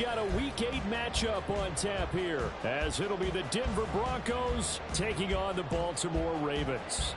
got a Week 8 matchup on tap here, as it'll be the Denver Broncos taking on the Baltimore Ravens.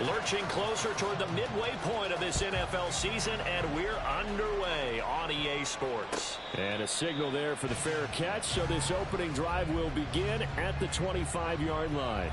Lurching closer toward the midway point of this NFL season, and we're underway on EA Sports. And a signal there for the fair catch, so this opening drive will begin at the 25-yard line.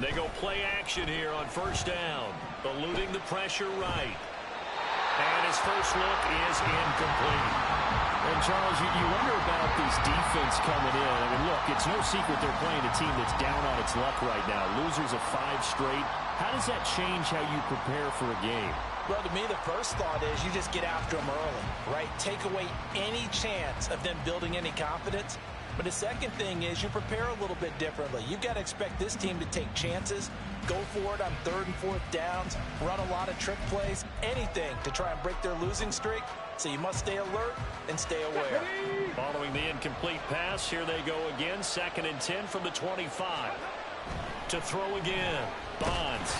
They go play action here on first down, eluding the pressure right. And his first look is incomplete. And, Charles, you wonder about this defense coming in. I mean, look, it's no secret they're playing a team that's down on its luck right now. Losers of 5 straight. How does that change how you prepare for a game? Well, to me, the first thought is you just get after them early, right? Take away any chance of them building any confidence. But the second thing is you prepare a little bit differently. You've got to expect this team to take chances, go for it on 3rd and 4th downs, run a lot of trick plays, anything to try and break their losing streak. So you must stay alert and stay aware. Following the incomplete pass, here they go again. 2nd and 10 from the 25. To throw again. Bonds.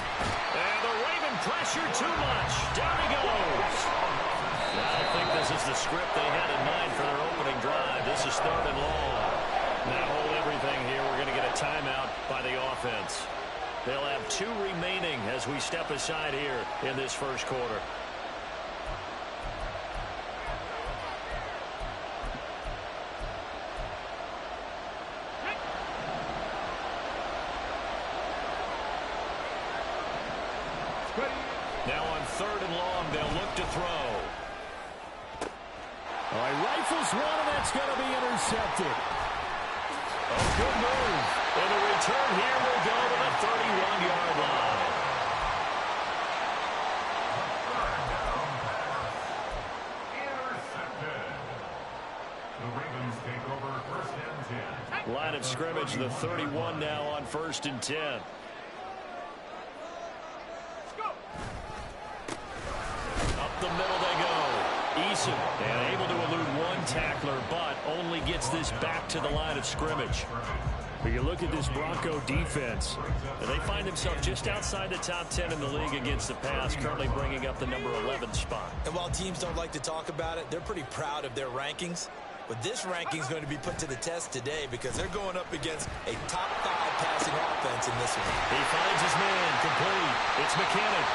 And the Raven pressure too much. Down he goes. I think this is the script they had in mind for their opening drive. This is 3rd and long. Now hold everything here. We're going to get a timeout by the offense. They'll have 2 remaining as we step aside here in this first quarter. Now on 3rd and long, they'll look to throw. All right, rifles one, and that's going to be intercepted. Oh, good move. And the return here will go to the 31-yard line. Intercepted. The Ravens take over 1st and 10. Line of scrimmage, the 31 now on 1st and 10. Up the middle they go. Eason, and able to elude one tackler, but only gets this back to the line of scrimmage. But you look at this Bronco defense, and they find themselves just outside the top 10 in the league against the pass, currently bringing up the number 11 spot. And while teams don't like to talk about it, they're pretty proud of their rankings. But this ranking is going to be put to the test today because they're going up against a top 5 passing offense in this one. He finds his man, complete. It's McKinnon.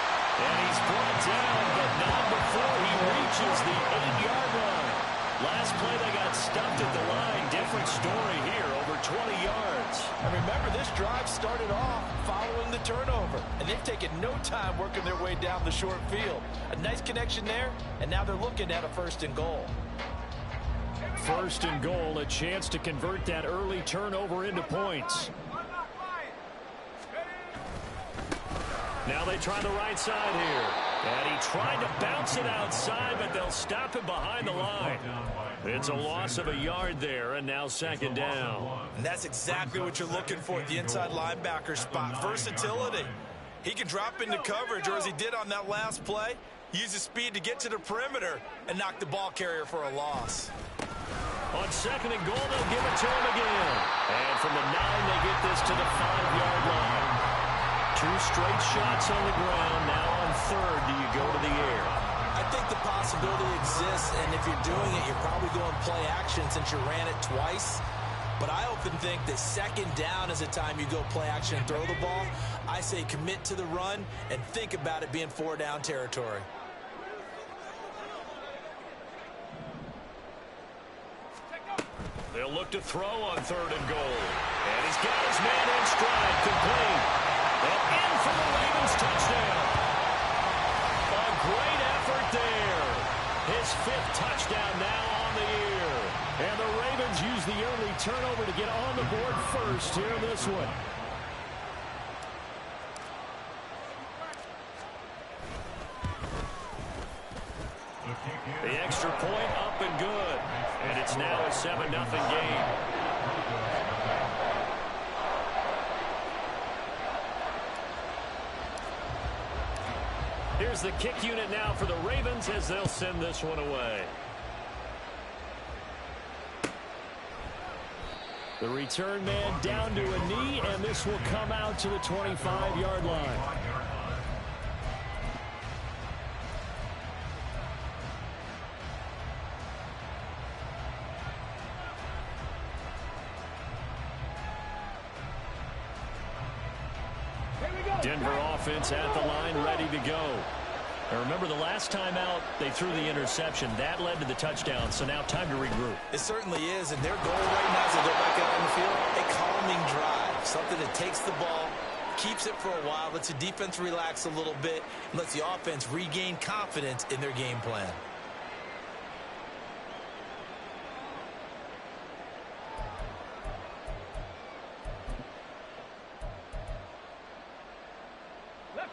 And he's brought down, but not before he reaches the 8-yard line. Last play, they got stuffed at the line. Different story here, over 20 yards. And remember, this drive started off following the turnover. And they've taken no time working their way down the short field. A nice connection there, and now they're looking at a 1st and goal. 1st and goal, a chance to convert that early turnover into points. Now they try the right side here. And he tried to bounce it outside, but they'll stop him behind the line. It's a loss of a yard there, and now 2nd down. And that's exactly what you're looking for at the inside linebacker spot. Versatility. He can drop into coverage, or as he did on that last play, use his speed to get to the perimeter and knock the ball carrier for a loss. On 2nd and goal, they'll give it to him again. And from the 9, they get this to the 5-yard line. 2 straight shots on the ground. Now on 3rd, do you go to the air? I think the possibility exists, and if you're doing it, you're probably going play action since you ran it twice. But I often think that 2nd down is the time you go play action and throw the ball. I say commit to the run and think about it being 4-down territory. They'll look to throw on 3rd and goal. And he's got his man in stride, complete. And turnover to get on the board first here in this one. The extra point up and good. And it's now a 7-0 game. Here's the kick unit now for the Ravens as they'll send this one away. The return man down to a knee, and this will come out to the 25-yard line. Denver offense at the line, ready to go. Now remember, the last time out, they threw the interception. That led to the touchdown, so now time to regroup. It certainly is, and their goal right now as they go back out on the field, a calming drive, something that takes the ball, keeps it for a while, lets the defense relax a little bit, and lets the offense regain confidence in their game plan.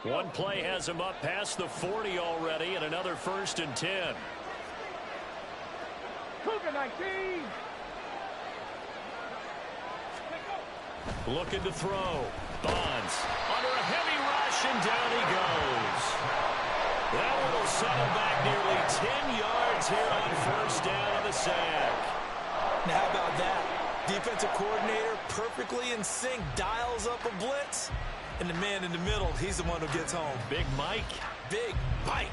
One play has him up past the 40 already, and another 1st and 10. Cougar 19. Looking to throw. Bonds under a heavy rush, and down he goes. That one will set him back nearly 10 yards here on 1st down on the sack. Now how about that? Defensive coordinator perfectly in sync, dials up a blitz. And the man in the middle, he's the one who gets home. Big Mike. Big Mike.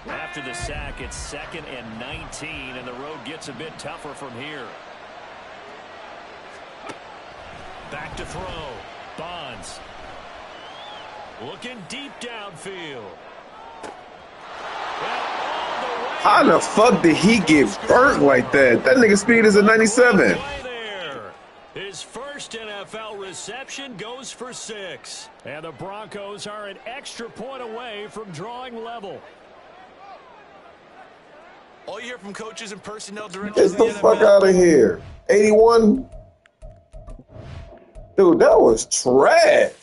After the sack, it's 2nd and 19, and the road gets a bit tougher from here. Back to throw. Bonds. Looking deep downfield. How the fuck did he get burnt like that? That nigga speed is a 97. His first NFL reception goes for 6. And the Broncos are an extra point away from drawing level. All you hear from coaches and personnel directors Get the fuck out of here. 81? Dude, that was trash.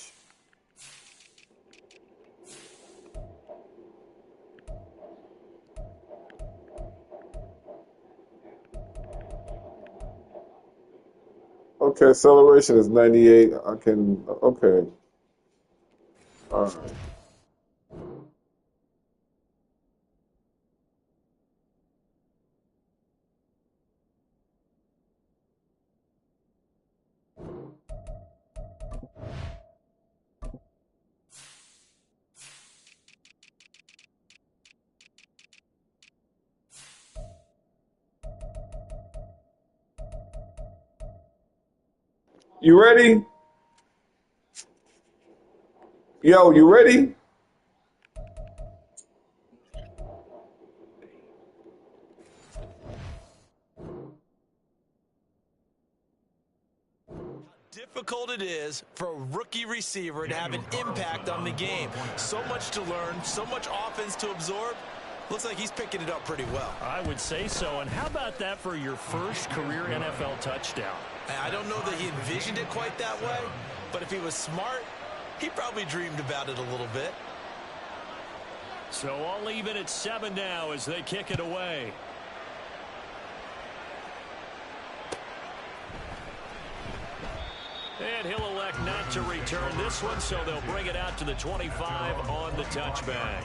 Okay, acceleration is 98. I can, okay. All right. You ready? Yo, you ready? Difficult it is for a rookie receiver to have an impact on the game. So much to learn, so much offense to absorb. Looks like he's picking it up pretty well. I would say so. And how about that for your first career NFL touchdown? I don't know that he envisioned it quite that way, but if he was smart, he probably dreamed about it a little bit. So I'll leave it at 7 now as they kick it away. And he'll elect not to return this one, so they'll bring it out to the 25 on the touchback.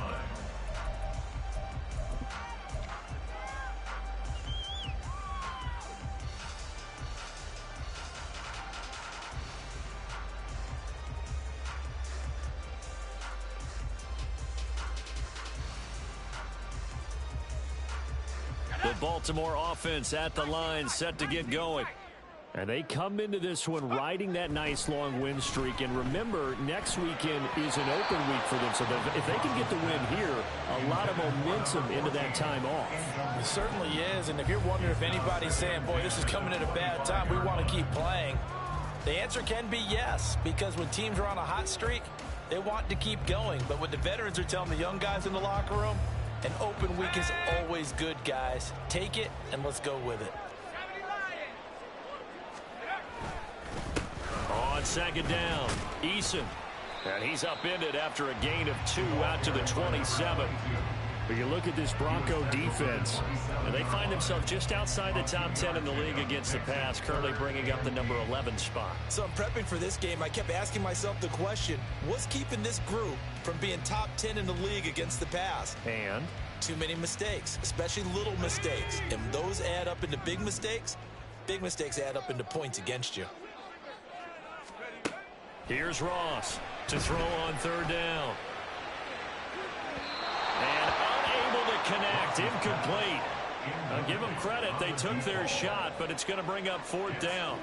The Baltimore offense at the line, set to get going. And they come into this one riding that nice long win streak. And remember, next weekend is an open week for them. So if they can get the win here, a lot of momentum into that time off. It certainly is. And if you're wondering if anybody's saying, boy, this is coming at a bad time, we want to keep playing, the answer can be yes. Because when teams are on a hot streak, they want to keep going. But what the veterans are telling the young guys in the locker room, An open week is always good, guys. Take it, and let's go with it. On second down, Eason. And he's upended after a gain of 2 out to the 27. But you look at this Bronco defense, and they find themselves just outside the top 10 in the league against the pass, currently bringing up the number 11 spot. So I'm prepping for this game. I kept asking myself the question, what's keeping this group from being top 10 in the league against the pass? and Too many mistakes, especially little mistakes. And those add up into big mistakes. Big mistakes add up into points against you. Here's Ross to throw on third down. And unable to connect, incomplete. I'll give them credit, they took their shot, but it's going to bring up fourth down.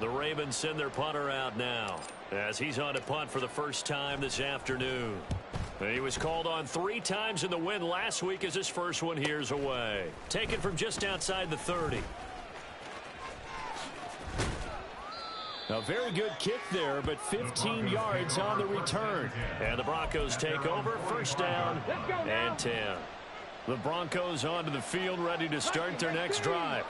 The Ravens send their punter out now, as he's on to punt for the first time this afternoon. He was called on 3 times in the win last week as his first one here's away. Taken from just outside the 30. a very good kick there, but 15 yards on the return. And the Broncos take over, first down and 10. The Broncos onto the field, ready to start their next drive.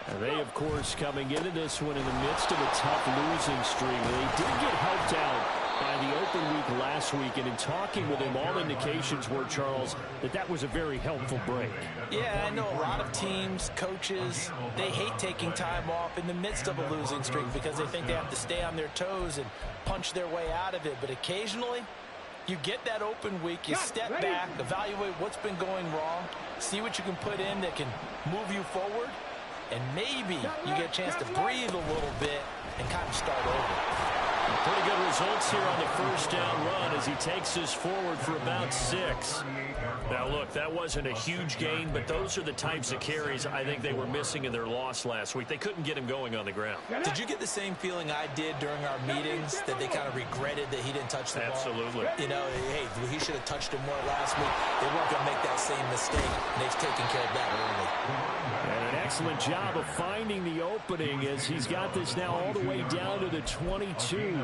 And they, of course, coming into this one in the midst of a tough losing streak. They did get helped out by the open week last week, and in talking with him, all indications were, Charles, that was a very helpful break. Yeah, I know a lot of teams, coaches, they hate taking time off in the midst of a losing streak because they think they have to stay on their toes and punch their way out of it. But occasionally, you get that open week, you step back, evaluate what's been going wrong, see what you can put in that can move you forward, and maybe you get a chance to breathe a little bit and kind of start over. Pretty good results here on the first down run as he takes us forward for about 6. Now, look, that wasn't a huge gain, but those are the types of carries I think they were missing in their loss last week. They couldn't get him going on the ground. Did you get the same feeling I did during our meetings, that they kind of regretted that he didn't touch the ball? Absolutely. You know, hey, he should have touched him more last week. They weren't going to make that same mistake, and they've taken care of that early. And an excellent job of finding the opening as he's got this now all the way down to the 22.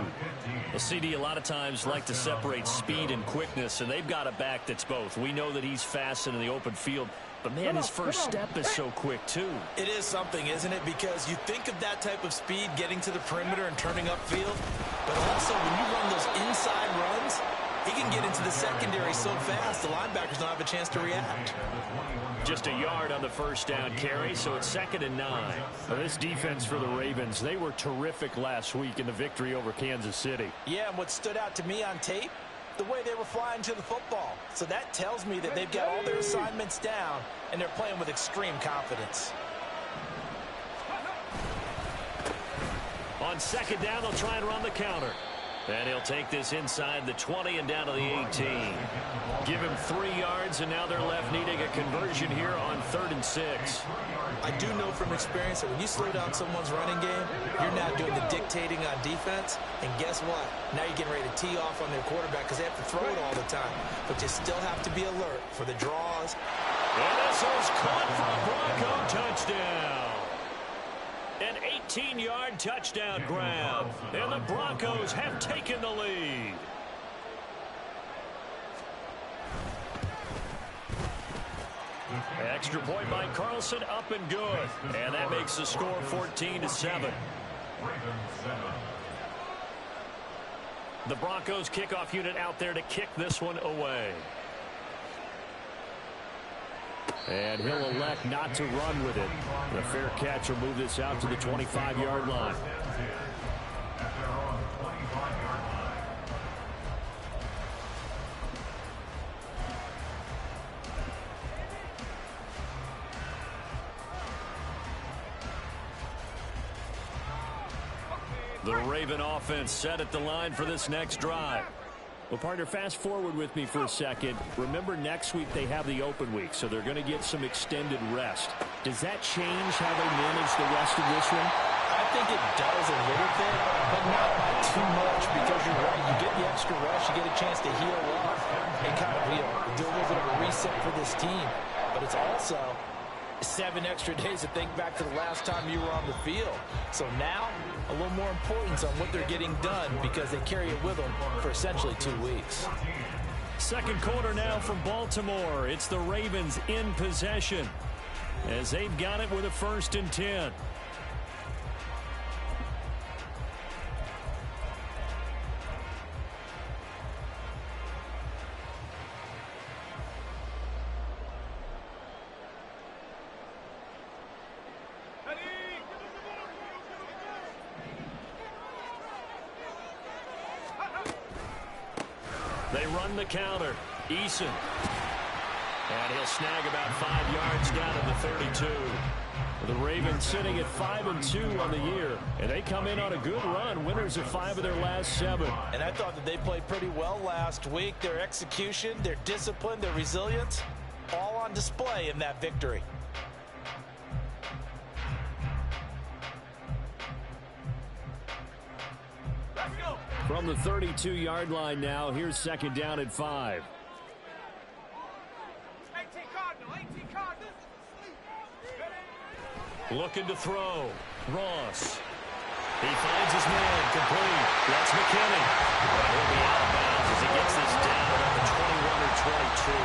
Well, CD, a lot of times like to separate speed and quickness, and they've got a back that's both. We know that he's fast in the open field, but, man, his first step is so quick, too. It is something, isn't it? Because you think of that type of speed getting to the perimeter and turning upfield, but also when you run those inside runs, he can get into the secondary so fast the linebackers don't have a chance to react. Just a yard on the first down carry, so it's 2nd and 9. Well, this defense for the Ravens, they were terrific last week in the victory over Kansas City. Yeah, and what stood out to me on tape, the way they were flying to the football. So that tells me that they've got all their assignments down, and they're playing with extreme confidence. On 2nd down, they'll try and run the counter. And he'll take this inside the 20 and down to the 18. Give him 3 yards, and now they're left needing a conversion here on 3rd and 6. I do know from experience that when you slow down someone's running game, you're not doing the dictating on defense. And guess what? Now you're getting ready to tee off on their quarterback because they have to throw it all the time. But you still have to be alert for the draws. And this is caught for a Bronco touchdown. An 18-yard touchdown grab, and the Broncos have taken the lead. Extra point by Carlson, up and good. And that makes the score 14-7. The Broncos kickoff unit out there to kick this one away. And he'll elect not to run with it. The fair catch will move this out to the 25-yard line. The Raven offense set at the line for this next drive. Well, partner, fast forward with me for a second. Remember, next week they have the open week, so they're going to get some extended rest. Does that change how they manage the rest of this one? I think it does a little bit, but not by too much, because you're right. You get the extra rest, you get a chance to heal up and kind of do a little bit of a reset for this team. But it's also 7 extra days to think back to the last time you were on the field. So now, a little more importance on what they're getting done because they carry it with them for essentially 2 weeks. Second quarter now from Baltimore. It's the Ravens in possession as they've got it with a 1st and 10. They run the counter. Eason. And he'll snag about 5 yards down at the 32. The Ravens sitting at 5-2 on the year. And they come in on a good run. Winners of 5 of their last 7. And I thought that they played pretty well last week. Their execution, their discipline, their resilience, all on display in that victory. From the 32-yard line now, here's 2nd down at 5. Looking to throw. Ross. He finds his man. Complete. That's McKinney. He'll be out of bounds as he gets this down at the 21 or 22.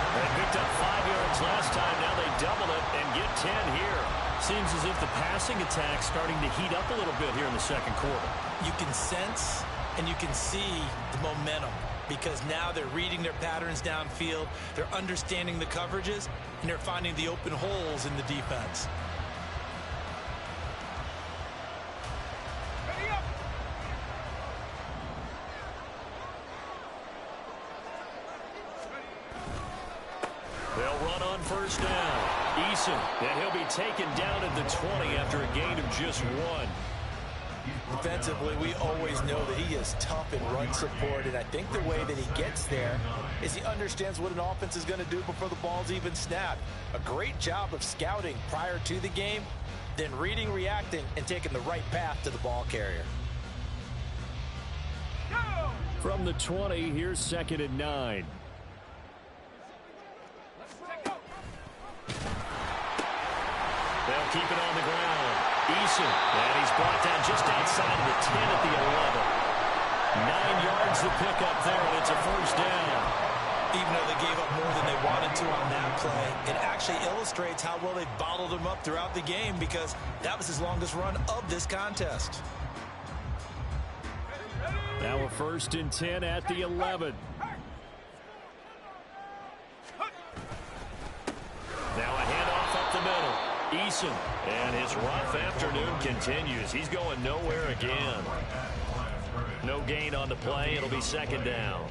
They picked up 5 yards last time. Now they double it and get 10 here. Seems as if the passing attack's starting to heat up a little bit here in the second quarter. You can sense and you can see the momentum because now they're reading their patterns downfield, they're understanding the coverages, and they're finding the open holes in the defense. They'll run on 1st down. Eason, and he'll be taken down at the 20 after a gain of just 1. Defensively, we always know that he is tough in run support, and I think the way that he gets there is he understands what an offense is going to do before the ball's even snapped. A great job of scouting prior to the game, then reading, reacting, and taking the right path to the ball carrier. From the 20, here's 2nd and 9. They'll keep it on the ground. Eason, and he's brought down just outside of the 10 at the 11. 9 yards to pick up there, and it's a 1st down. Even though they gave up more than they wanted to on that play, it actually illustrates how well they bottled them up throughout the game because that was his longest run of this contest. Now a 1st and 10 at the 11. Now a handoff up the middle. Eason, and his rough afternoon continues. He's going nowhere again. No gain on the play. It'll be 2nd down.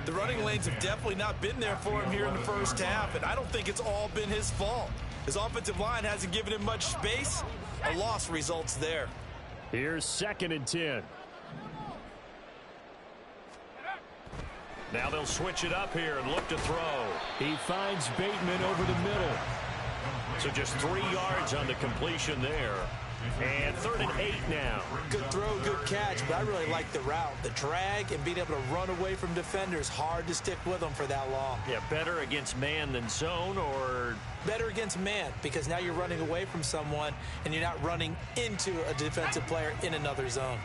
The running lanes have definitely not been there for him here in the first half, and I don't think it's all been his fault. His offensive line hasn't given him much space. A loss results there. Here's 2nd and 10. Now they'll switch it up here and look to throw. He finds Bateman over the middle. So just 3 yards on the completion there. And 3rd and 8 now. Good throw, good catch, but I really like the route. The drag and being able to run away from defenders. Hard to stick with them for that long. Yeah, better against man than zone, or? Better against man, because now you're running away from someone and you're not running into a defensive player in another zone.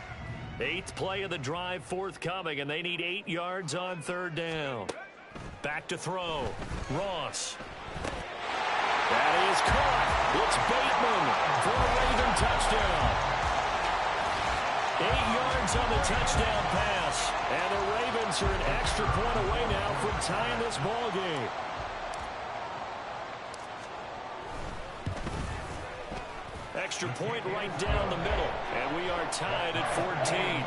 8th play of the drive forthcoming, and they need 8 yards on 3rd down. Back to throw. Ross. That is caught. It's Bateman for a Raven touchdown. 8 yards on the touchdown pass. And the Ravens are an extra point away now from tying this ball game. Extra point right down the middle. And we are tied at 14.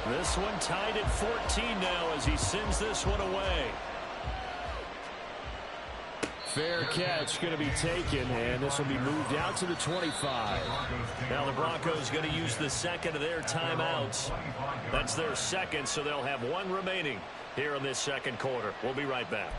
This one tied at 14 now as he sends this one away. Fair catch going to be taken, and this will be moved out to the 25. Now the Broncos going to use the 2nd of their timeouts. That's their 2nd, so they'll have 1 remaining here in this second quarter. We'll be right back.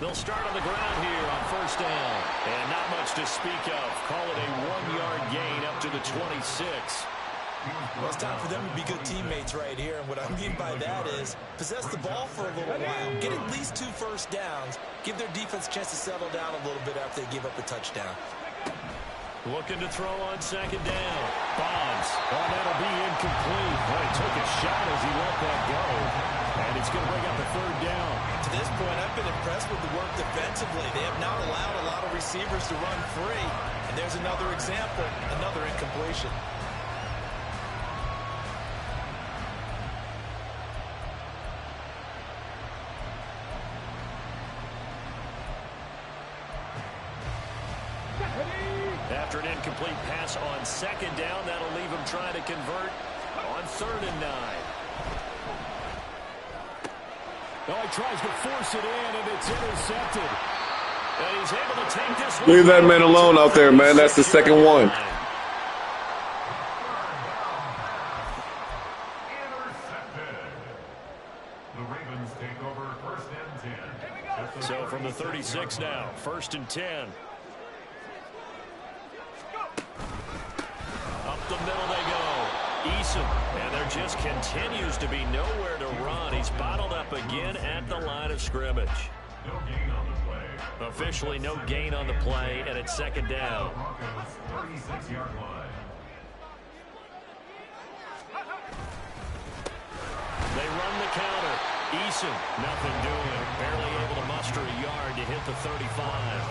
They'll start on the ground here on first down. And not much to speak of. Call it a 1-yard gain up to the 26. Well, it's time for them to be good teammates right here. And what I mean by that is possess the ball for a little while. Get at least 2 first downs. Give their defense a chance to settle down a little bit after they give up the touchdown. Looking to throw on second down. Bonds. Oh, that'll be incomplete. Boy, he took a shot as he let that go. And it's going to bring up a third down. To this point, I've been impressed with the work defensively. They have not allowed a lot of receivers to run free. And there's another example, another incompletion. After an incomplete pass on second down, that'll leave him trying to convert on 3rd and 9. Oh, he tries to force it in, and it's intercepted. And he's able to take this one. Leave that man alone out there, man. That's the second one. Intercepted. The Ravens take over 1st and 10. So from the 36 now, 1st and 10. Up the middle they go. Eason. And there just continues to be nowhere to run. He's bottled up again at the line of scrimmage. No gain on the play. Officially no gain on the play, and it's second down. Broncos 36-yard line. They run the counter. Eason, nothing doing. Barely able to muster a yard to hit the 35.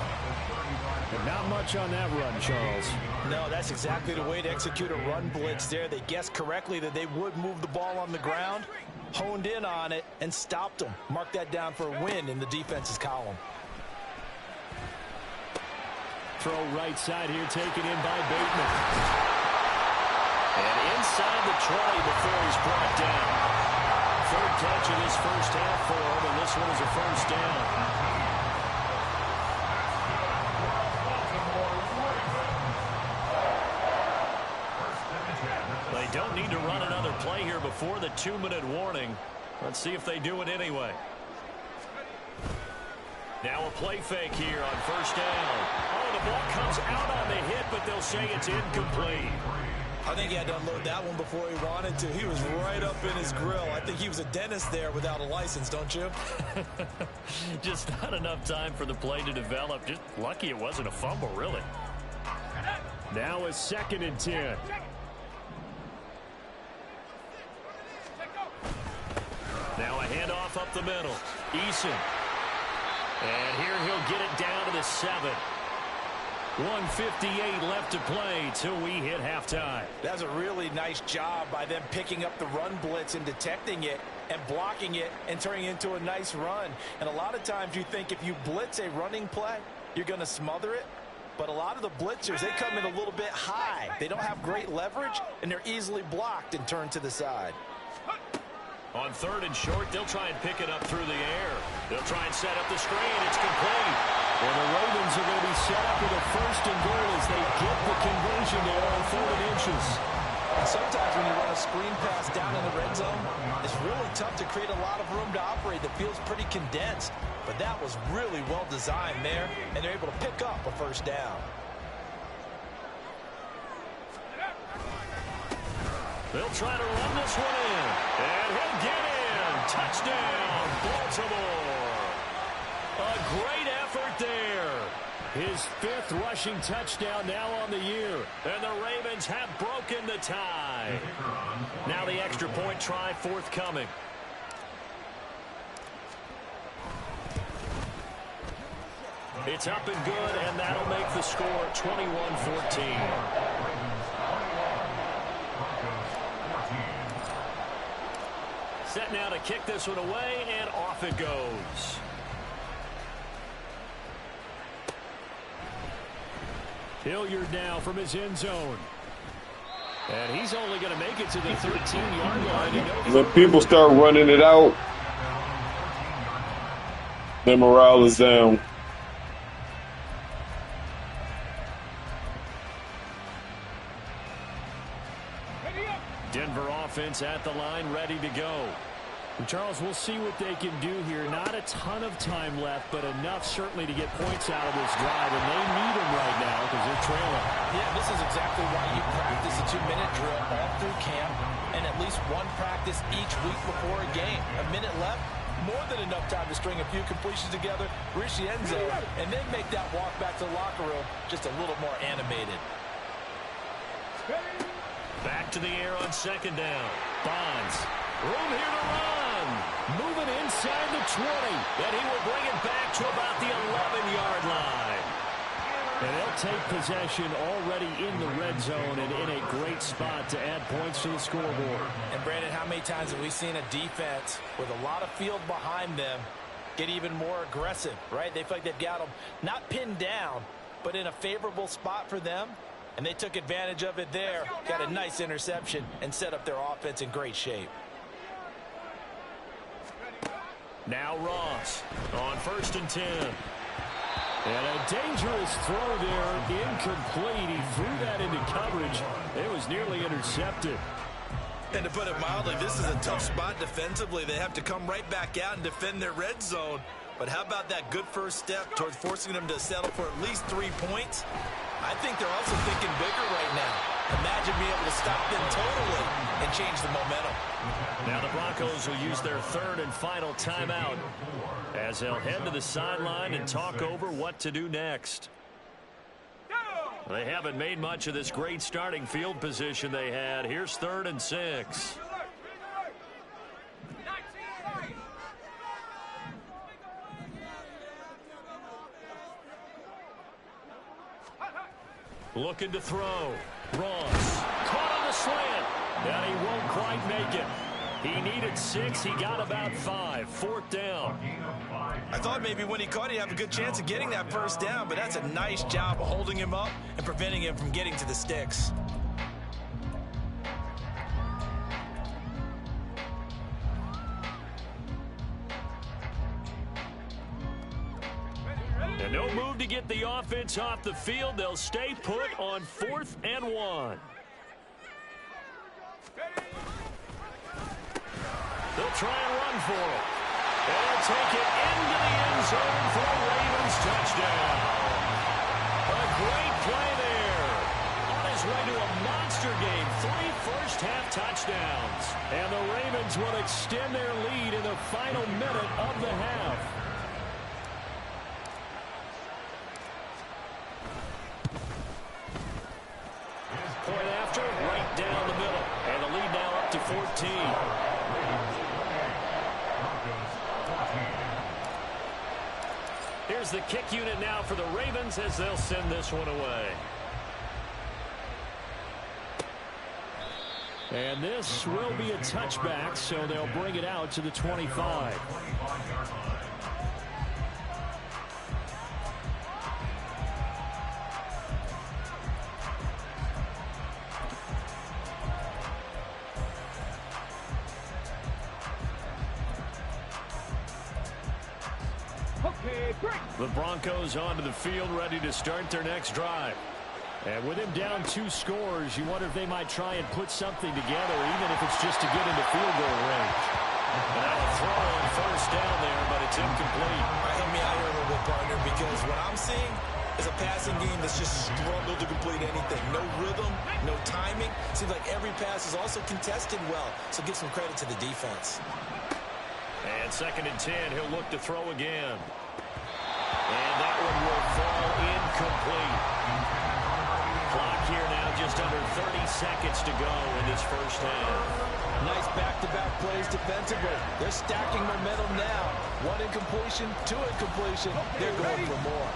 And not much on that run, Charles. No, that's exactly the way to execute a run blitz there. They guessed correctly that they would move the ball on the ground, honed in on it, and stopped them. Mark that down for a win in the defense's column. Throw right side here, taken in by Bateman. And inside the 20 before he's brought down. 3rd catch of this first half for him, and this one is a first down. They don't need to run another play here before the 2-minute warning. Let's see if they do it anyway. Now a play fake here on first down. Oh, the ball comes out on the hit, but they'll say it's incomplete. I think he had to unload that one before he wanted to. He was right up in his grill. I think he was a dentist there without a license, don't you? Just not enough time for the play to develop. Just lucky it wasn't a fumble, really. Now a 2nd and 10. Now a handoff up the middle. Eason. And here he'll get it down to the 7. 1:58 left to play till we hit halftime. That's a really nice job by them picking up the run blitz and detecting it and blocking it and turning it into a nice run. And a lot of times you think if you blitz a running play, you're going to smother it. But a lot of the blitzers, they come in a little bit high. They don't have great leverage, and they're easily blocked and turned to the side. On 3rd and short, they'll try and pick it up through the air. They'll try and set up the screen. It's complete. Well, the Ravens are going to be set up with a 1st and goal as they get the conversion there on 3rd and inches. And sometimes when you run a screen pass down in the red zone, it's really tough to create a lot of room to operate that feels pretty condensed. But that was really well designed there, and they're able to pick up a first down. They'll try to run this one in. And he'll get in. Touchdown, Baltimore. A great effort there. His 5th rushing touchdown now on the year. And the Ravens have broken the tie. Now the extra point try forthcoming. It's up and good, and that'll make the score 21-14. Set now to kick this one away, and off it goes. Hilliard now from his end zone. And he's only going to make it to the 13-yard line. When people start running it out, their morale is down. Denver offense at the line, ready to go. Charles, we'll see what they can do here. Not a ton of time left, but enough certainly to get points out of this drive, and they need them right now because they're trailing. Yeah, this is exactly why you practice a 2-minute drill all through camp and at least one practice each week before a game. A minute left, more than enough time to string a few completions together, reach the end zone, and then make that walk back to the locker room just a little more animated. Back to the air on second down. Bonds. Room here to run. Moving inside the 20. And he will bring it back to about the 11-yard line. And they'll take possession already in the red zone and in a great spot to add points to the scoreboard. And, Brandon, how many times have we seen a defense with a lot of field behind them get even more aggressive, right? They feel like they've got them not pinned down, but in a favorable spot for them. And they took advantage of it there, got a nice interception, and set up their offense in great shape. Now Ross on 1st and 10. And a dangerous throw there, incomplete. He threw that into coverage. It was nearly intercepted. And to put it mildly, this is a tough spot defensively. They have to come right back out and defend their red zone. But how about that good first step towards forcing them to settle for at least 3 points? I think they're also thinking bigger right now. Imagine being able to stop them totally and change the momentum. Now the Broncos will use their 3rd and final timeout as they'll head to the sideline and talk over what to do next. They haven't made much of this great starting field position they had. Here's 3rd and 6. Looking to throw. Ross caught on the slant. And he won't quite make it. He needed 6. He got about 5. 4th down. I thought maybe when he caught, he'd have a good chance of getting that first down, but that's a nice job of holding him up and preventing him from getting to the sticks. And no move to get the offense off the field. They'll stay put on 4th and 1. They'll try and run for it. And they'll take it into the end zone for a Ravens touchdown. A great play there. On his way to a monster game. 3 first-half touchdowns. And the Ravens will extend their lead in the final minute of the half. Point after, right down the middle. And the lead now up to 14. Here's the kick unit now for the Ravens as they'll send this one away. And this will be a touchback, so they'll bring it out to the 25. The Broncos onto the field, ready to start their next drive. And with him down 2 scores, you wonder if they might try and put something together, even if it's just to get into field goal range. And now a throw on 1st down there, but it's incomplete. All right, help me out here a little bit, partner, because what I'm seeing is a passing game that's just struggled to complete anything. No rhythm, no timing. Seems like every pass is also contested well, so give some credit to the defense. And 2nd and 10, he'll look to throw again. And that one will fall incomplete. Clock here now just under 30 seconds to go in this first half. Nice back-to-back plays defensively. They're stacking momentum now. 1 incompletion, 2 incompletion. They're going for more.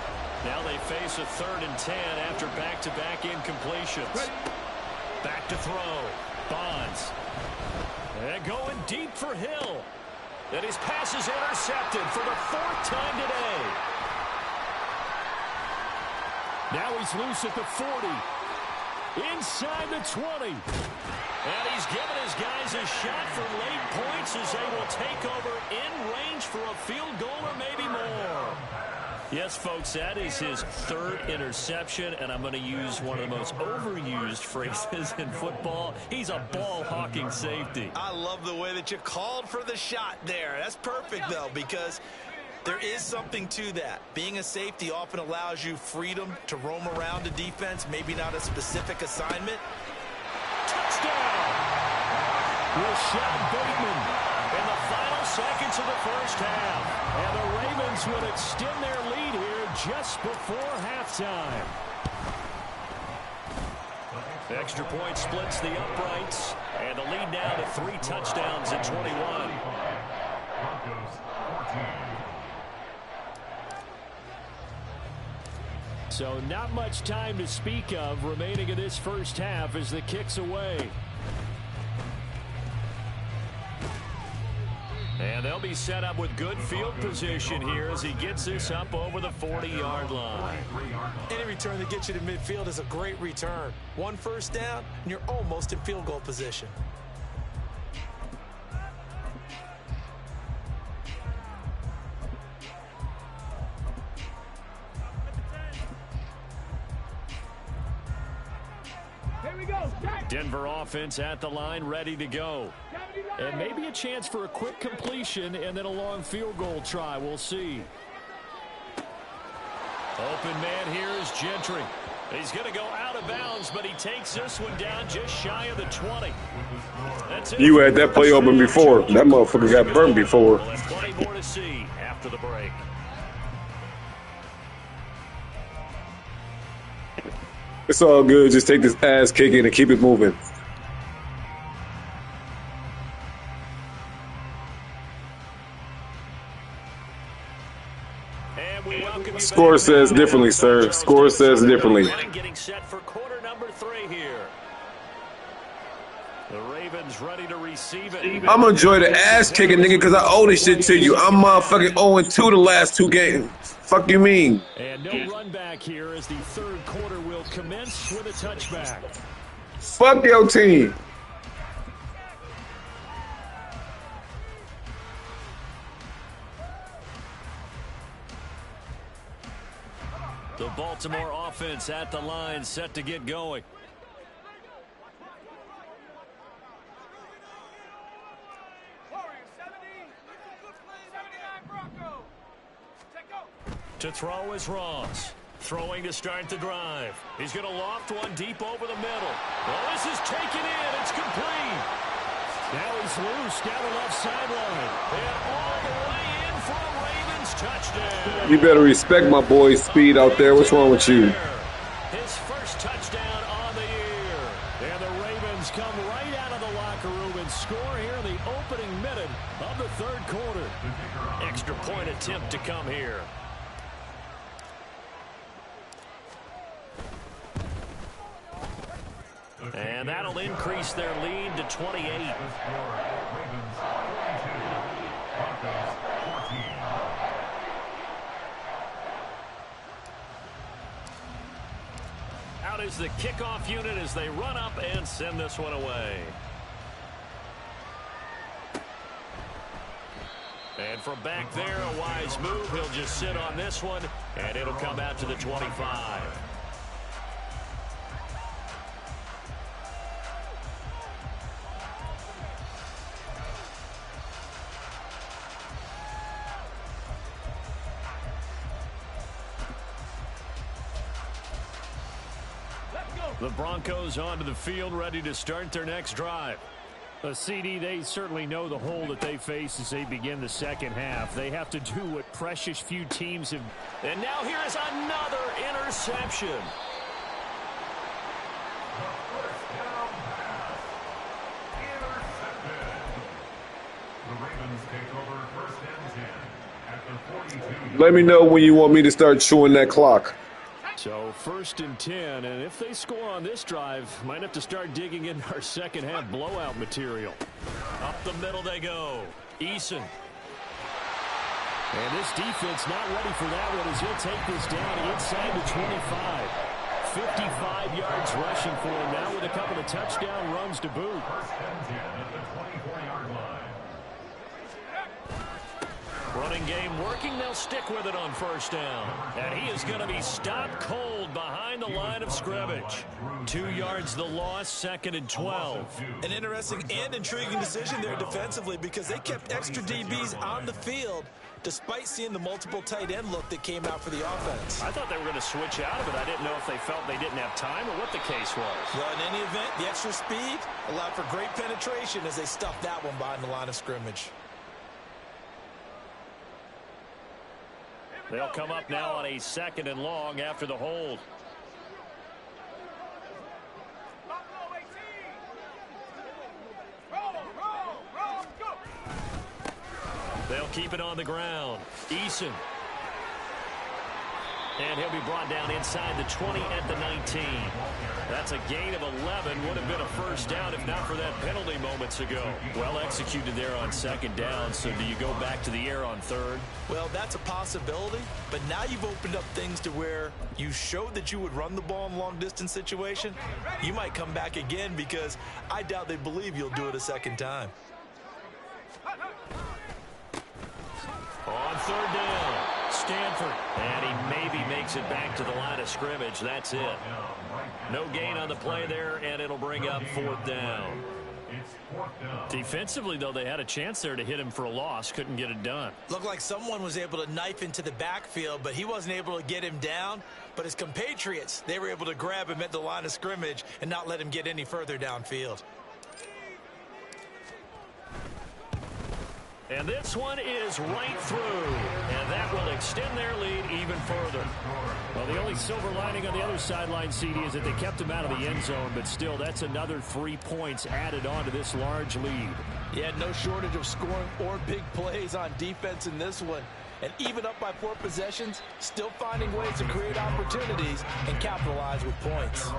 Now they face a 3rd and 10 after back-to-back incompletions. Back to throw. Bonds. And going deep for Hill. And his pass is intercepted for the 4th time today. Now he's loose at the 40. Inside the 20. And he's given his guys a shot for late points as they will take over in range for a field goal or maybe more. Yes, folks, that is his third interception, and I'm going to use one of the most overused phrases in football. He's a ball-hawking safety. I love the way that you called for the shot there. That's perfect, though, because there is something to that. Being a safety often allows you freedom to roam around the defense, maybe not a specific assignment. Touchdown! Rashad Bateman in the final seconds of the first half. And the Ravens would extend their lead here just before halftime. Extra point splits the uprights. And the lead now to 3 touchdowns at 21. Broncos 14. So not much time to speak of remaining in this first half as the kick's away. And they'll be set up with good field position here as he gets this up over the 40-yard line. Any return that gets you to midfield is a great return. 1 first down, and you're almost in field goal position. Denver offense at the line, ready to go. And maybe a chance for a quick completion and then a long field goal try. We'll see. Open man here is Gentry. He's going to go out of bounds, but he takes this one down just shy of the 20. That's it. You had that play open before. That motherfucker got burnt before. We'll have plenty more to see after the break. It's all good. Just take this ass kicking and keep it moving. Score says differently, sir. Score says differently. Getting set for quarter number 3 here. The Ravens ready to receive it. I'm gonna enjoy the ass kicking, nigga, because I owe this shit to you. I'm motherfucking 0-2 the last 2 games. Fuck you mean? And no run back here as the third quarter will commence with a touchback. Fuck your team. The Baltimore offense at the line, set to get going. To throw is Ross. Throwing to start the drive. He's going to loft one deep over the middle. Well, this is taken in. It's complete. Now he's loose down the left sideline. And all the way in for a Ravens touchdown. You better respect my boy's speed out there. What's wrong with you? His first touchdown on the year. And the Ravens come right out of the locker room and score here in the opening minute of the third quarter. Extra point attempt to come here. And that'll increase their lead to 28. Out is the kickoff unit as they run up and send this one away. And from back there, a wise move. He'll just sit on this one, and it'll come out to the 25. The Broncos onto the field, ready to start their next drive. CD, they certainly know the hole that they face as they begin the second half. They have to do what precious few teams have. And now here is another interception. The Ravens take over first and 10 at the 42. Let me know when you want me to start chewing that clock. So first and 10, and if they score on this drive, might have to start digging in our second half blowout material. Up the middle they go. Eason. And this defense not ready for that one as he'll take this down inside the 25. 55 yards rushing for him now with a couple of touchdown runs to boot. First and 10 at the 24-yard line. Running game working. They'll stick with it on first down. And he is going to be stopped cold behind the line of scrimmage. 2 yards the loss, 2nd and 12. An interesting and intriguing decision there defensively because they kept extra DBs on the field despite seeing the multiple tight end look that came out for the offense. I thought they were going to switch out of it. I didn't know if they felt they didn't have time or what the case was. Well, in any event, the extra speed allowed for great penetration as they stuffed that one behind the line of scrimmage. They'll come up now on a 2nd and long after the hold. They'll keep it on the ground. Eason. And he'll be brought down inside the 20 at the 19. That's a gain of 11. Would have been a first down if not for that penalty moments ago. Well executed there on 2nd down. So do you go back to the air on 3rd? Well, that's a possibility. But now you've opened up things to where you showed that you would run the ball in long-distance situation. You might come back again because I doubt they believe you'll do it a second time. On 3rd down, Stanford. And he maybe makes it back to the line of scrimmage. That's it. No gain on the play there, and it'll bring up 4th down. Defensively, though, they had a chance there to hit him for a loss. Couldn't get it done. Looked like someone was able to knife into the backfield, but he wasn't able to get him down. But his compatriots, they were able to grab him at the line of scrimmage and not let him get any further downfield. And this one is right through. And that will extend their lead even further. Well, the only silver lining on the other sideline, CD, is that they kept him out of the end zone. But still, that's another 3 points added on to this large lead. Yeah, no shortage of scoring or big plays on defense in this one. And even up by 4 possessions, still finding ways to create opportunities and capitalize with points.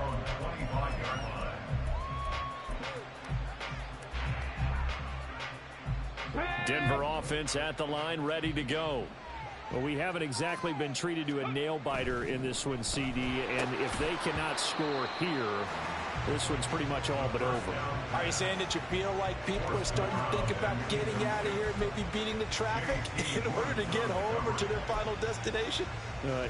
Denver offense at the line, ready to go. Well, we haven't exactly been treated to a nail-biter in this one, CD. And if they cannot score here, this one's pretty much all but over. Are you saying that you feel like people are starting to think about getting out of here and maybe beating the traffic in order to get home or to their final destination?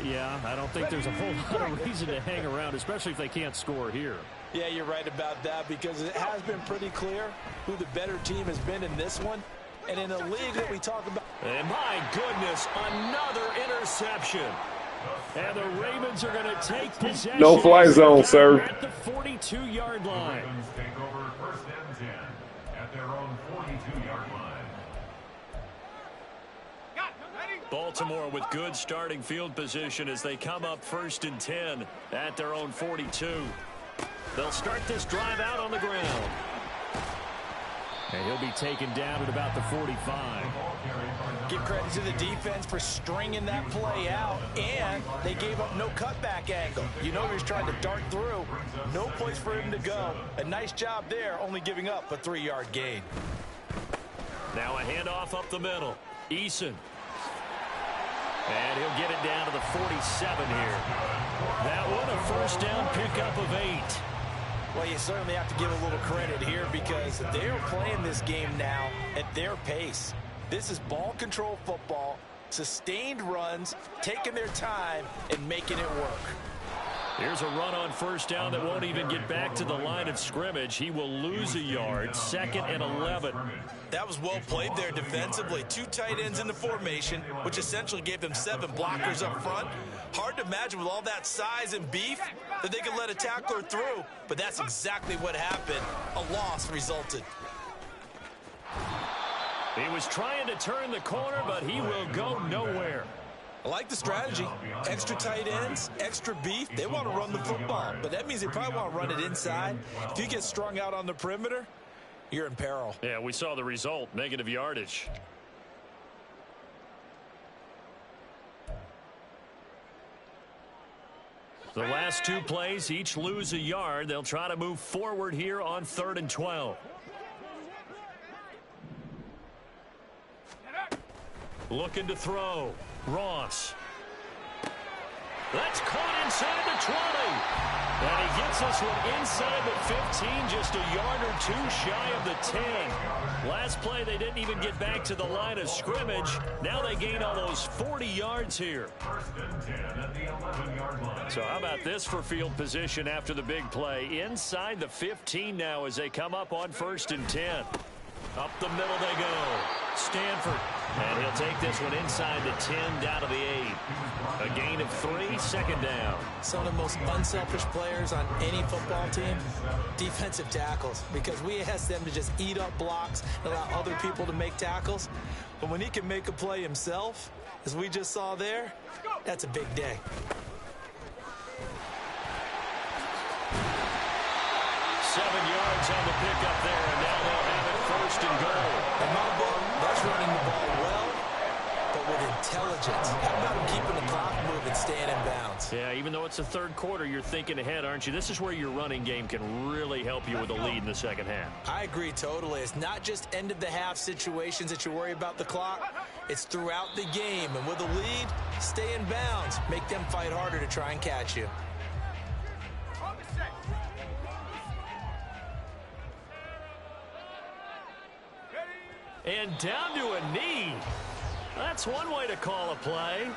Yeah, I don't think there's a whole lot of reason to hang around, especially if they can't score here. Yeah, you're right about that because it has been pretty clear who the better team has been in this one. And in a league that we talk about. And my goodness, another interception. And the Ravens are going to take possession. No fly zone, sir. At the 42-yard line. Ravens take over 1st and 10 at their own 42-yard line. Baltimore with good starting field position as they come up 1st and 10 at their own 42. They'll start this drive out on the ground. And he'll be taken down at about the 45. Give credit to the defense for stringing that play out, and they gave up no cutback angle. You know he was trying to dart through. No place for him to go. A nice job there, only giving up a 3-yard gain. Now a handoff up the middle. Eason. And he'll get it down to the 47 here. That one a first down pickup of 8. Well, you certainly have to give a little credit here because they're playing this game now at their pace. This is ball control football, sustained runs, taking their time, and making it work. Here's a run on first down that won't even get back to the line of scrimmage. He will lose a yard, 2nd and 11. That was well played there defensively. 2 tight ends in the formation, which essentially gave them 7 blockers up front. Hard to imagine with all that size and beef that they could let a tackler through, but that's exactly what happened. A loss resulted. He was trying to turn the corner, but he will go nowhere. I like the strategy. Extra tight ends, extra beef. They want to run the football, but that means they probably want to run it inside. If you get strung out on the perimeter, you're in peril. Yeah, we saw the result, negative yardage. The last 2 plays, each lose a yard. They'll try to move forward here on 3rd and 12. Looking to throw. Ross. That's caught inside the 20. And he gets this one inside the 15, just a yard or two shy of the 10. Last play, they didn't even get back to the line of scrimmage. Now they gain almost 40 yards here. So how about this for field position after the big play? Inside the 15 now as they come up on 1st and 10. Up the middle they go. Stanford. And he'll take this one inside the 10 down to the 8. A gain of 3, second down. Some of the most unselfish players on any football team, defensive tackles, because we ask them to just eat up blocks and allow other people to make tackles. But when he can make a play himself, as we just saw there, that's a big day. Seven yards on the pickup there, and now they'll have it 1st and goal. And my book, that's running the ball well, but with intelligence. How about him keeping the clock moving, staying in bounds? Yeah, even though it's the third quarter, you're thinking ahead, aren't you? This is where your running game can really help you with a lead in the second half. I agree totally. It's not just end-of-the-half situations that you worry about the clock. It's throughout the game. And with a lead, stay in bounds. Make them fight harder to try and catch you. And down to a knee. That's one way to call a play.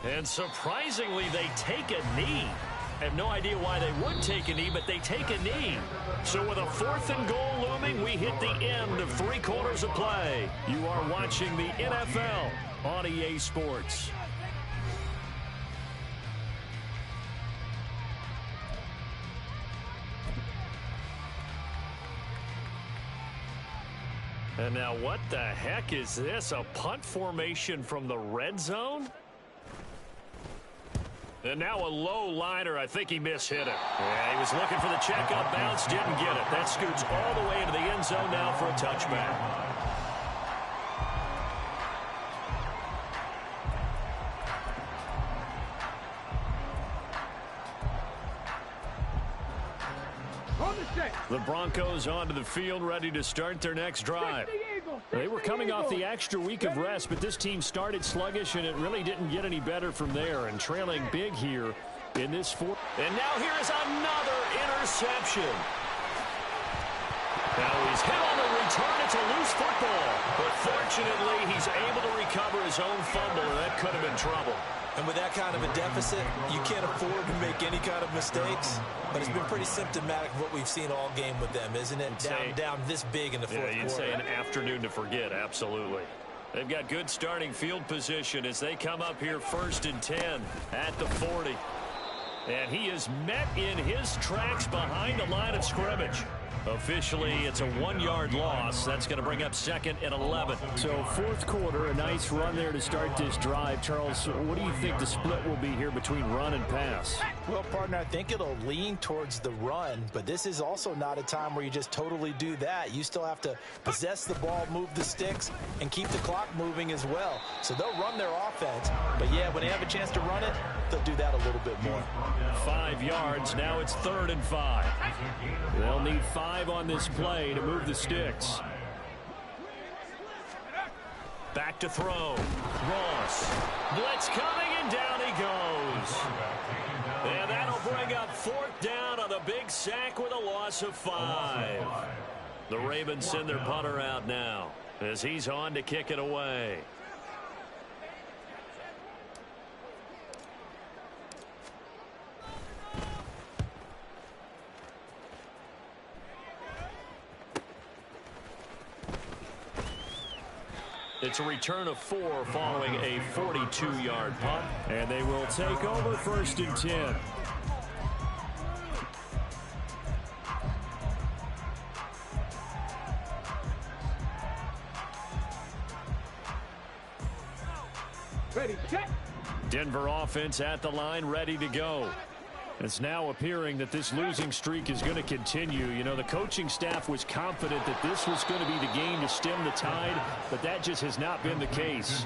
And surprisingly, they take a knee. I have no idea why they would take a knee, but they take a knee. So with a 4th and goal looming, we hit the end of 3 quarters of play. You are watching the NFL on EA Sports. And now what the heck is this? A punt formation from the red zone? And now a low liner. I think he mishit it. Yeah, he was looking for the checkup bounce, didn't get it. That scoots all the way into the end zone now for a touchback. The Broncos onto the field, ready to start their next drive. They were coming off the extra week of rest, but this team started sluggish, and it really didn't get any better from there. And trailing big here in this fourth. And now here is another interception. Now he's hit on the return. It's a loose football. But fortunately, he's able to recover his own fumble, and that could have been trouble. And with that kind of a deficit, you can't afford to make any kind of mistakes. But it's been pretty symptomatic of what we've seen all game with them, isn't it? Down this big in the fourth quarter. You'd say an afternoon to forget, absolutely. They've got good starting field position as they come up here 1st and 10 at the 40. And he is met in his tracks behind the line of scrimmage. Officially, it's a 1-yard loss. That's going to bring up 2nd and 11. So 4th quarter, a nice run there to start this drive. Charles, what do you think the split will be here between run and pass? Well, partner, I think it'll lean towards the run, but this is also not a time where you just totally do that. You still have to possess the ball, move the sticks, and keep the clock moving as well. So they'll run their offense, but yeah, when they have a chance to run it, they'll do that a little bit more. 5 yards. Now it's 3rd and 5. They'll need 5 on this play to move the sticks. Back to throw. Ross. Blitz coming, and down he goes. And that'll bring up 4th down on the big sack with a loss of 5. The Ravens send their punter out now as he's on to kick it away. It's a return of 4 following a 42-yard punt. And they will take over 1st and 10. Ready, check. Denver offense at the line, ready to go. It's now appearing that this losing streak is going to continue. You know, the coaching staff was confident that this was going to be the game to stem the tide, but that just has not been the case.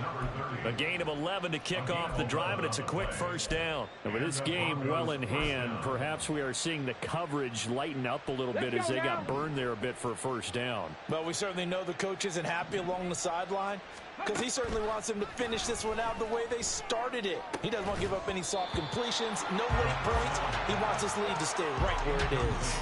A gain of 11 to kick off the drive, and it's a quick first down. And with this game well in hand, perhaps we are seeing the coverage lighten up a little bit as they got burned there a bit for a first down. But we certainly know the coach isn't happy along the sideline because he certainly wants them to finish this one out the way they started it. He doesn't want to give up any soft completions, no late points. He wants this lead to stay right where it is.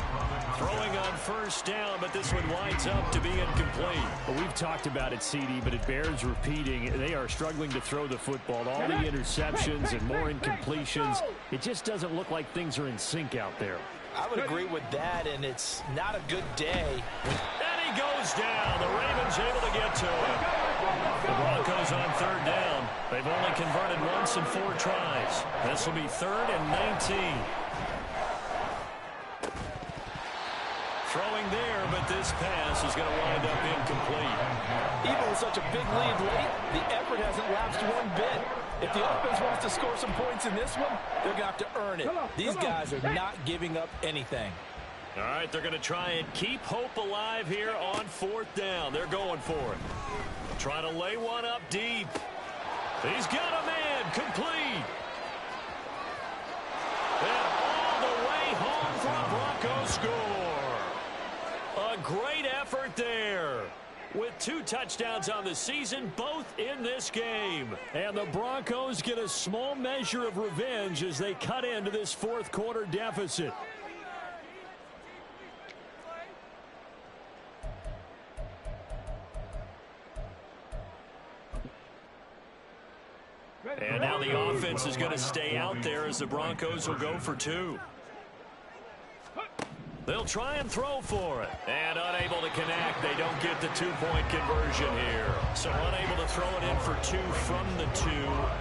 Throwing on first down, but this one winds up to be incomplete. Well, we've talked about it, CD, but it bears repeating. They are struggling to throw the football. All the interceptions and more incompletions. It just doesn't look like things are in sync out there. I would agree with that, and it's not a good day. And he goes down. The Ravens able to get to him. The Broncos on third down. They've only converted once in 4 tries. This will be 3rd and 19. Throwing there, but this pass is going to wind up incomplete. Even with such a big lead late, the effort hasn't lapsed one bit. If the offense wants to score some points in this one, they're going to have to earn it. These guys are not giving up anything. All right, they're going to try and keep hope alive here on 4th down. They're going for it. Trying to lay one up deep. He's got a man complete. And all the way home for a Broncos score. A great effort there. With 2 touchdowns on the season, both in this game. And the Broncos get a small measure of revenge as they cut into this 4th quarter deficit. And now the offense is going to stay out there as the Broncos will go for 2. They'll try and throw for it. And unable to connect. They don't get the 2-point conversion here. So unable to throw it in for 2 from the 2.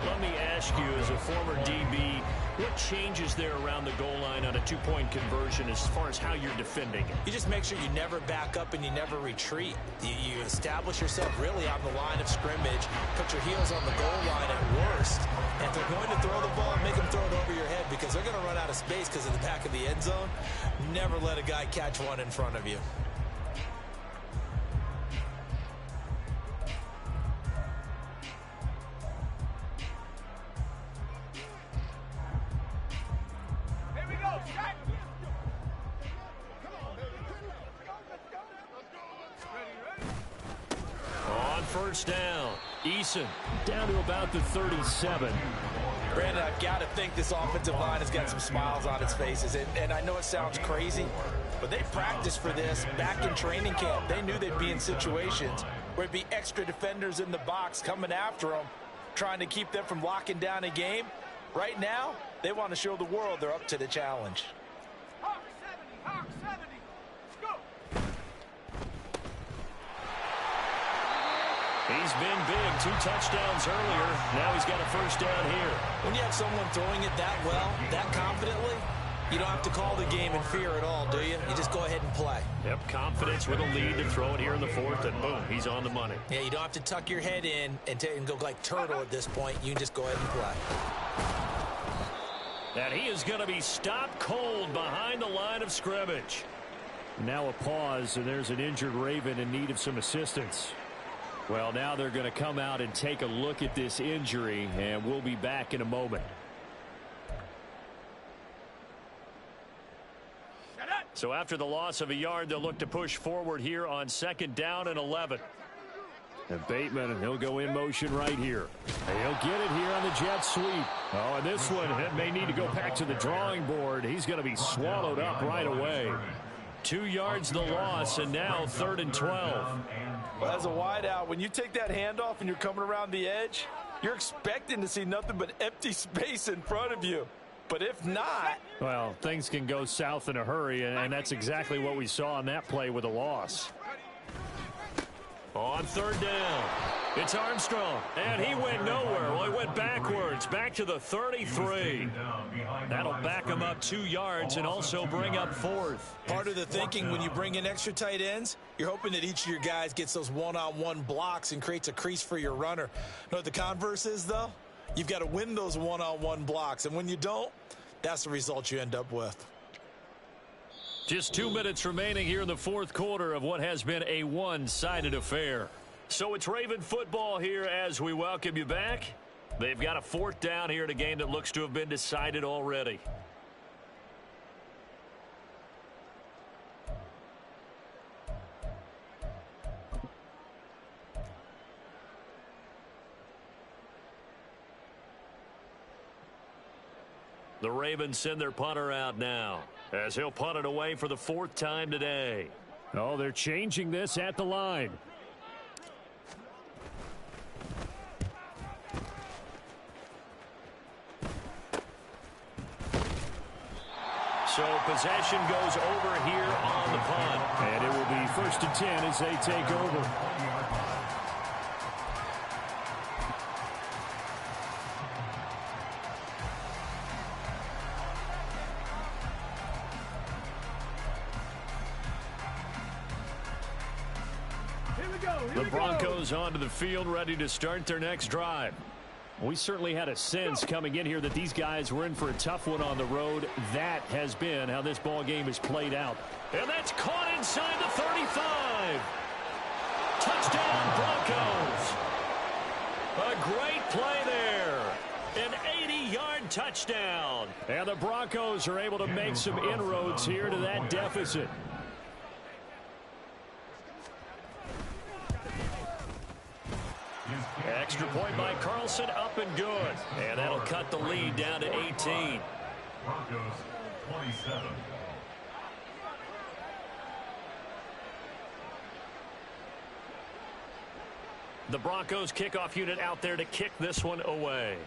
Let me ask you, as a former DB, what changes there around the goal line on a 2-point conversion as far as how you're defending it? You just make sure you never back up and you never retreat. You establish yourself really on the line of scrimmage, put your heels on the goal line at worst. And if they're going to throw the ball, make them throw it over your head because they're going to run out of space because of the back of the end zone. Never let a guy catch one in front of you. On first down, Eason Down to about the 37. Brandon, I've got to think this offensive line has got some smiles on its faces. And I know it sounds crazy, but they practiced for this back in training camp. They knew they'd be in situations where it'd be extra defenders in the box coming after them, trying to keep them from locking down a game. Right now, they want to show the world they're up to the challenge. Hawk 70, go! He's been big, 2 touchdowns earlier. Now he's got a first down here. When you have someone throwing it that well, that confidently, you don't have to call the game in fear at all, do you? You just go ahead and play. Yep, confidence with a lead to throw it here in the 4th, and boom, he's on the money. Yeah, you don't have to tuck your head in and go like turtle at this point. You can just go ahead and play. And he is going to be stopped cold behind the line of scrimmage. Now a pause, and there's an injured Raven in need of some assistance. Well, now they're going to come out and take a look at this injury, and we'll be back in a moment. So after the loss of a yard, they'll look to push forward here on 2nd down and 11. And Bateman, he'll go in motion right here. And he'll get it here on the jet sweep. Oh, and this one may need to go back to the drawing board. He's going to be swallowed up right away. 2 yards the loss, and now 3rd and 12. Well, as a wideout, when you take that handoff and you're coming around the edge, you're expecting to see nothing but empty space in front of you. But if not... Well, things can go south in a hurry, and that's exactly what we saw on that play with a loss. On 3rd down, it's Armstrong, and he went nowhere. Well, he went backwards, back to the 33. That'll back him up 2 yards and also bring up 4th. Part of the thinking when you bring in extra tight ends, you're hoping that each of your guys gets those one-on-one blocks and creates a crease for your runner. Know what the converse is, though? You've got to win those one-on-one blocks, and when you don't, that's the result you end up with. Just 2 minutes remaining here in the fourth quarter of what has been a one-sided affair. So it's Raven football here as we welcome you back. They've got a fourth down here in a game that looks to have been decided already. The Ravens send their punter out now as he'll punt it away for the fourth time today. Oh, they're changing this at the line. So possession goes over here on the punt. And it will be 1st and 10 as they take over. The Broncos onto the field, ready to start their next drive. We certainly had a sense coming in here that these guys were in for a tough one on the road. That has been how this ball game has played out. And that's caught inside the 35. Touchdown, Broncos. A great play there. An 80-yard touchdown. And the Broncos are able to make some inroads here to that deficit. Extra point by Carlson, up and good. And that'll cut the lead down to 18. Broncos 27. The Broncos kickoff unit out there to kick this one away.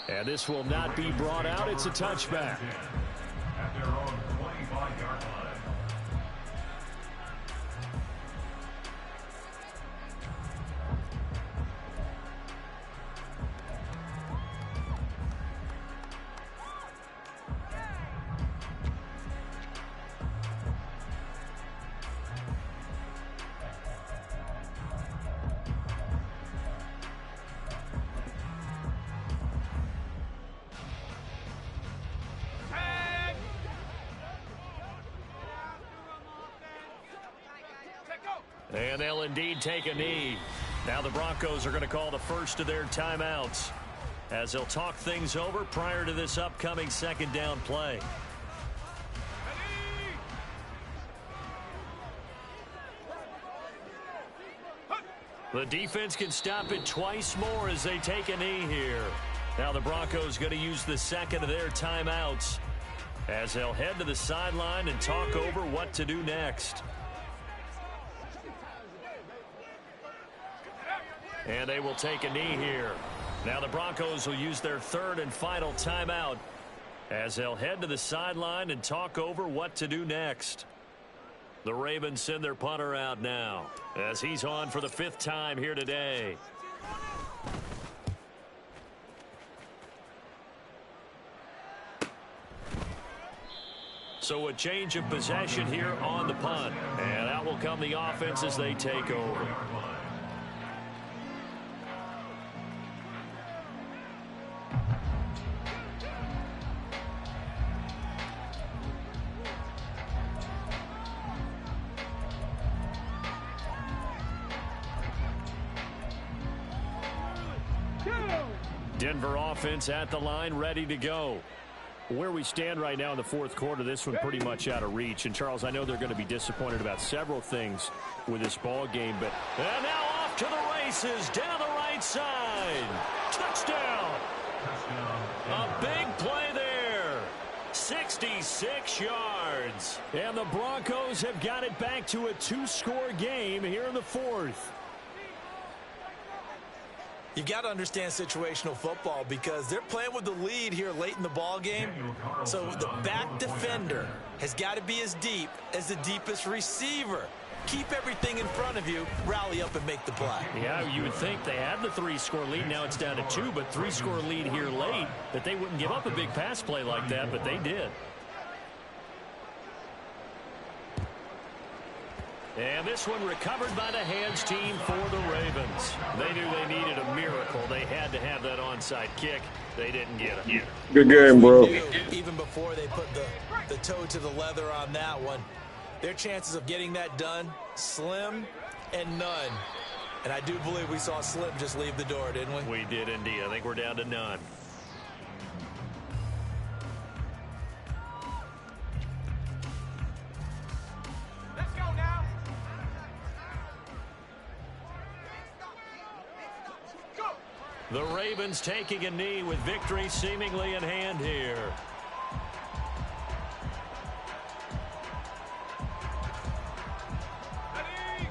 And this will not be brought out. It's a touchback. At their own 25-yard line. And they'll indeed take a knee. Now the Broncos are going to call the first of their timeouts as they'll talk things over prior to this upcoming second down play. The defense can stop it twice more as they take a knee here. Now the Broncos going to use the second of their timeouts as they'll head to the sideline and talk over what to do next. And they will take a knee here. Now the Broncos will use their third and final timeout as they'll head to the sideline and talk over what to do next. The Ravens send their punter out now as he's on for the fifth time here today. So a change of possession here on the punt. And out will come the offense as they take over. Denver offense at the line, ready to go. Where we stand right now in the fourth quarter, this one pretty much out of reach. And, Charles, I know they're going to be disappointed about several things with this ball game. But and now off to the races, down the right side. Touchdown. A big play there. 66 yards. And the Broncos have got it back to a two-score game here in the fourth. You got to understand situational football because they're playing with the lead here late in the ball game. So the back defender has got to be as deep as the deepest receiver. Keep everything in front of you, rally up and make the play. Yeah, you would think they had the 3-score lead. Now it's down to 2, but 3-score lead here late that they wouldn't give up a big pass play like that, but they did. And this one recovered by the hands team for the Ravens. They knew they needed a miracle. They had to have that onside kick. They didn't get it. Good game, bro. Even before they put the toe to the leather on that one, their chances of getting that done, slim and none. And I do believe we saw Slim just leave the door, didn't we? We did indeed. I think we're down to none. Let's go now. Go. The Ravens taking a knee with victory seemingly in hand here. Ready.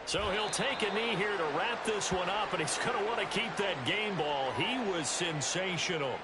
So he'll take a knee here to wrap this one up, and he's going to want to keep that game ball. He was sensational.